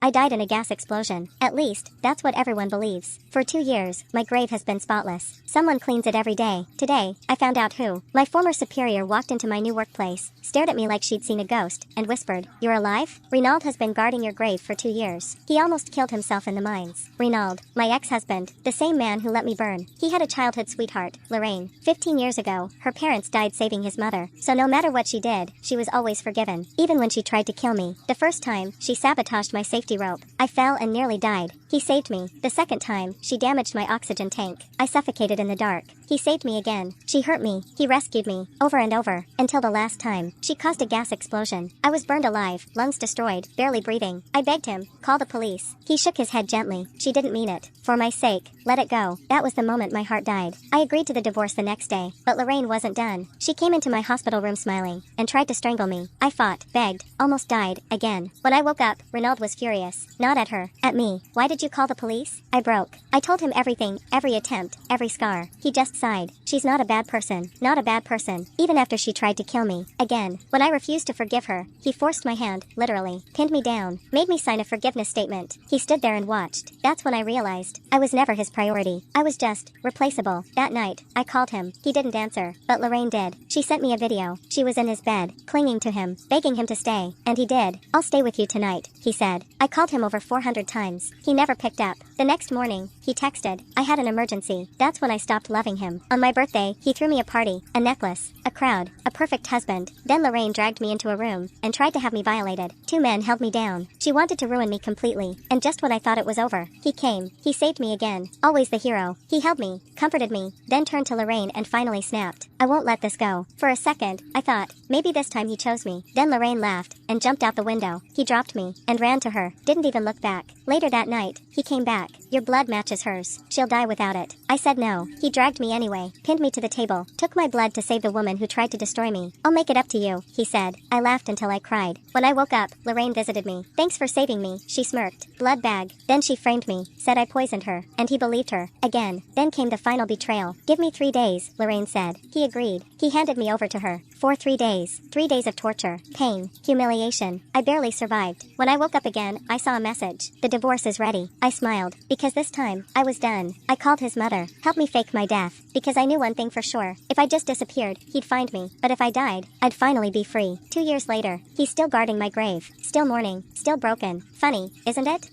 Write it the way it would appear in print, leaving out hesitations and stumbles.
I died in a gas explosion. At least, that's what everyone believes. For 2 years, my grave has been spotless. Someone cleans it every day. Today, I found out who. My former superior walked into my new workplace, stared at me like she'd seen a ghost, and whispered, "You're alive? Renaud has been guarding your grave for 2 years. He almost killed himself in the mines." Renaud, my ex-husband, the same man who let me burn. He had a childhood sweetheart, Lorraine. 15 years ago, her parents died saving his mother, so no matter what she did, she was always forgiven. Even when she tried to kill me. The first time, she sabotaged my safety rope. I fell and nearly died. He saved me. The second time, she damaged my oxygen tank. I suffocated in the dark. He saved me again. She hurt me. He rescued me. Over and over. Until the last time. She caused a gas explosion. I was burned alive, lungs destroyed, barely breathing. I begged him, "Call the police." He shook his head gently. She didn't mean it. For my sake, let it go. That was the moment my heart died. I agreed to the divorce the next day, but Lorraine wasn't done. She came into my hospital room smiling, and tried to strangle me. I fought, begged, almost died, again. When I woke up, Renaud was furious. Not at her, at me. "Why did you call the police?" I broke. I told him everything, every attempt, every scar. He just sighed. "She's not a bad person. Not a bad person." Even after she tried to kill me. Again. When I refused to forgive her, he forced my hand, literally. Pinned me down. Made me sign a forgiveness statement. He stood there and watched. That's when I realized I was never his priority. I was just replaceable. That night, I called him. He didn't answer, but Lorraine did. She sent me a video. She was in his bed, clinging to him, begging him to stay. And he did. "I'll stay with you tonight," he said. I called him over 400 times. He never picked up. The next morning, he texted, "I had an emergency." That's when I stopped loving him. On my birthday, he threw me a party, a necklace, a crowd, a perfect husband. Then Lorraine dragged me into a room and tried to have me violated. 2 men held me down. She wanted to ruin me completely. And just when I thought it was over, he came. He saved me again. Always the hero. He held me, comforted me, then turned to Lorraine and finally snapped. "I won't let this go." For a second, I thought, maybe this time he chose me. Then Lorraine laughed and jumped out the window. He dropped me and ran to her. Didn't even look back. Later that night, he came back. "Your blood matches hers. She'll die without it." I said no. He dragged me anyway, pinned me to the table, took my blood to save the woman who tried to destroy me. "I'll make it up to you," he said. I laughed until I cried. When I woke up, Lorraine visited me. "Thanks for saving me," she smirked. "Blood bag." Then she framed me, said I poisoned her, and he believed her. Again. Then came the final betrayal. "Give me 3 days," Lorraine said. He agreed. He handed me over to her. For 3 days. 3 days of torture, pain, humiliation. I barely survived. When I woke up again, I saw a message. "The divorce is ready." I smiled, because this time, I was done. I called his mother. "Help me fake my death." Because I knew one thing for sure. If I just disappeared, he'd find me. But if I died, I'd finally be free. 2 years later, he's still guarding my grave. Still mourning. Still broken. Funny, isn't it?